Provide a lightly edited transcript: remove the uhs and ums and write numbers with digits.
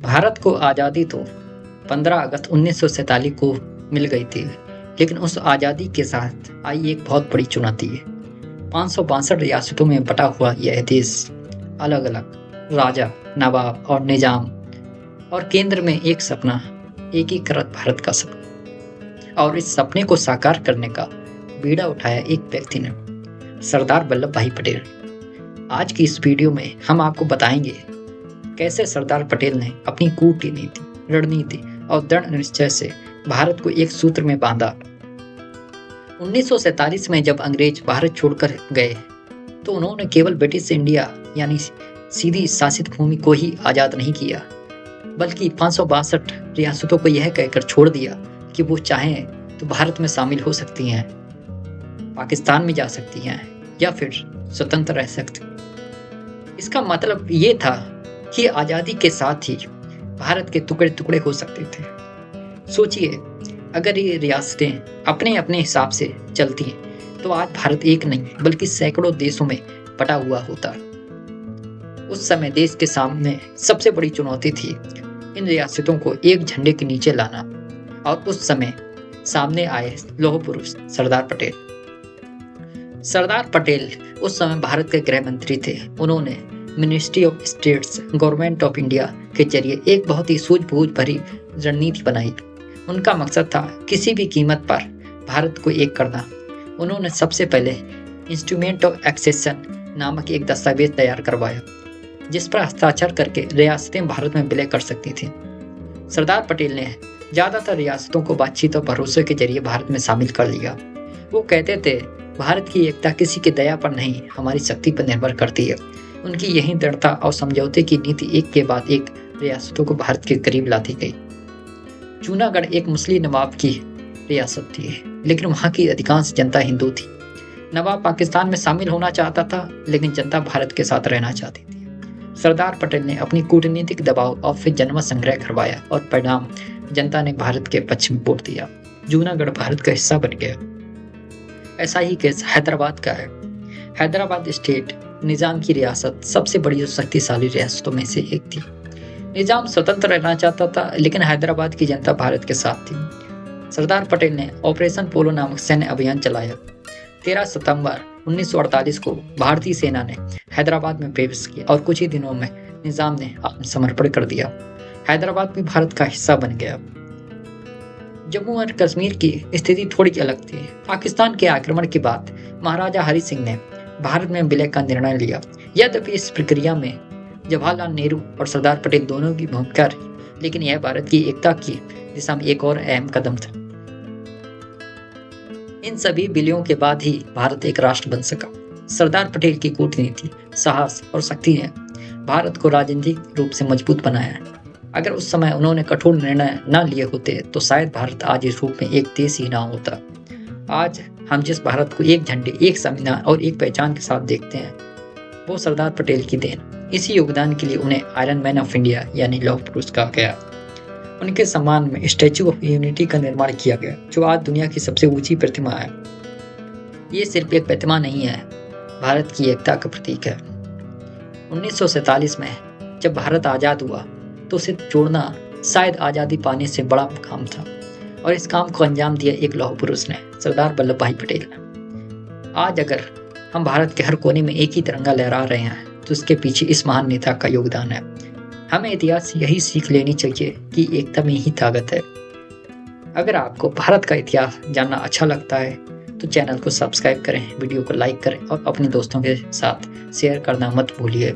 भारत को आज़ादी तो 15 अगस्त 1947 को मिल गई थी, लेकिन उस आज़ादी के साथ आई एक बहुत बड़ी चुनौती है। 562 रियासतों में बटा हुआ यह देश अलग अलग राजा, नवाब और निजाम, और केंद्र में एक सपना, एकीकृत भारत का सपना। और इस सपने को साकार करने का बीड़ा उठाया एक व्यक्ति ने, सरदार वल्लभ भाई पटेल। आज की इस वीडियो में हम आपको बताएंगे कैसे सरदार पटेल ने अपनी कूटनीति, रणनीति और दृढ़ निश्चय से भारत को एक सूत्र में बांधा। 1947 में जब अंग्रेज भारत छोड़कर गए तो उन्होंने केवल ब्रिटिश इंडिया यानी सीधी शासित भूमि को ही आज़ाद नहीं किया, बल्कि 562 रियासतों को यह कहकर छोड़ दिया कि वो चाहें तो भारत में शामिल हो सकती हैं, पाकिस्तान में जा सकती हैं या फिर स्वतंत्र रह सकती। इसका मतलब ये था कि आज़ादी के साथ ही भारत के टुकड़े टुकड़े हो सकते थे। सोचिए, अगर ये रियासतें अपने अपने हिसाब से चलती तो आज भारत एक नहीं बल्कि सैकड़ों देशों में बटा हुआ होता। उस समय देश के सामने सबसे बड़ी चुनौती थी इन रियासतों को एक झंडे के नीचे लाना, और उस समय सामने आए लौह पुरुष सरदार पटेल। सरदार पटेल उस समय भारत के गृह मंत्री थे। उन्होंने ministry of states, government of India के जरिए एक बहुत ही सूझबूझ भरी रणनीति बनाई। उनका मकसद था किसी भी कीमत पर भारत को एक करना। उन्होंने सबसे पहले इंस्ट्रूमेंट ऑफ एक्सेशन नामक एक दस्तावेज तैयार करवाया, जिस पर हस्ताक्षर करके रियासतें भारत में विलय कर सकती थीं। सरदार पटेल ने ज़्यादातर रियासतों को बातचीत और भरोसे के जरिए भारत में शामिल कर लिया। वो कहते थे, भारत की एकता किसी की दया पर नहीं, हमारी शक्ति पर निर्भर करती है। उनकी यही दृढ़ता और समझौते की नीति एक के बाद एक रियासतों को भारत के करीब लाती गई। जूनागढ़ एक मुस्लिम नवाब की रियासत थी, लेकिन वहाँ की अधिकांश जनता हिंदू थी। नवाब पाकिस्तान में शामिल होना चाहता था, लेकिन जनता भारत के साथ रहना चाहती थी। सरदार पटेल ने अपनी कूटनीतिक दबाव और फिर जनमत संग्रह करवाया, और परिणाम जनता ने भारत के पक्ष में वोट दिया। जूनागढ़ भारत का हिस्सा बन गया। ऐसा ही केस हैदराबाद का है। हैदराबाद स्टेट निजाम की रियासत सबसे बड़ी और शक्तिशाली रियासतों में से एक थी। निजाम स्वतंत्र रहना चाहता था, लेकिन हैदराबाद की जनता भारत के साथ थी। सरदार पटेल ने ऑपरेशन पोलो नामक सैन्य अभियान चलाया। 13 सितंबर 1948 को भारतीय सेना ने हैदराबाद में प्रवेश किया और कुछ ही दिनों में निजाम ने आत्मसमर्पण कर दिया। हैदराबाद भी भारत का हिस्सा बन गया। जम्मू और कश्मीर की स्थिति थोड़ी अलग थी। पाकिस्तान के आक्रमण के बाद महाराजा हरि सिंह ने भारत में विलय का निर्णय लिया। यद्यपि इस प्रक्रिया में जवाहरलाल नेहरू और सरदार पटेल दोनों की भूमिका रही, लेकिन यह भारत की एकता की दिशा में एक और अहम कदम था। इन सभी विलयों के बाद ही भारत एक राष्ट्र बन सका। सरदार पटेल की कूटनीति, साहस और शक्ति ने भारत को राजनीतिक रूप से मजबूत बनाया। अगर उस समय उन्होंने कठोर निर्णय न लिए होते तो शायद भारत आज इस रूप में एक देश ही ना होता। आज हम जिस भारत को एक झंडे, एक संविधान और एक पहचान के साथ देखते हैं, वो सरदार पटेल की देन। इसी योगदान के लिए उन्हें आयरन मैन ऑफ इंडिया यानी लौह पुरुष कहा गया। उनके सम्मान में स्टैच्यू ऑफ यूनिटी का निर्माण किया गया, जो आज दुनिया की सबसे ऊंची प्रतिमा है। ये सिर्फ एक प्रतिमा नहीं है, भारत की एकता का प्रतीक है। 1947 में जब भारत आज़ाद हुआ तो उसे जोड़ना शायद आज़ादी पाने से बड़ा काम था, और इस काम को अंजाम दिया एक लौह पुरुष ने, सरदार वल्लभ भाई पटेल। आज अगर हम भारत के हर कोने में एक ही तिरंगा लहरा रहे हैं तो इसके पीछे इस महान नेता का योगदान है। हमें इतिहास से यही सीख लेनी चाहिए कि एकता में ही ताकत है। अगर आपको भारत का इतिहास जानना अच्छा लगता है तो चैनल को सब्सक्राइब करें, वीडियो को लाइक करें और अपने दोस्तों के साथ शेयर करना मत भूलिए।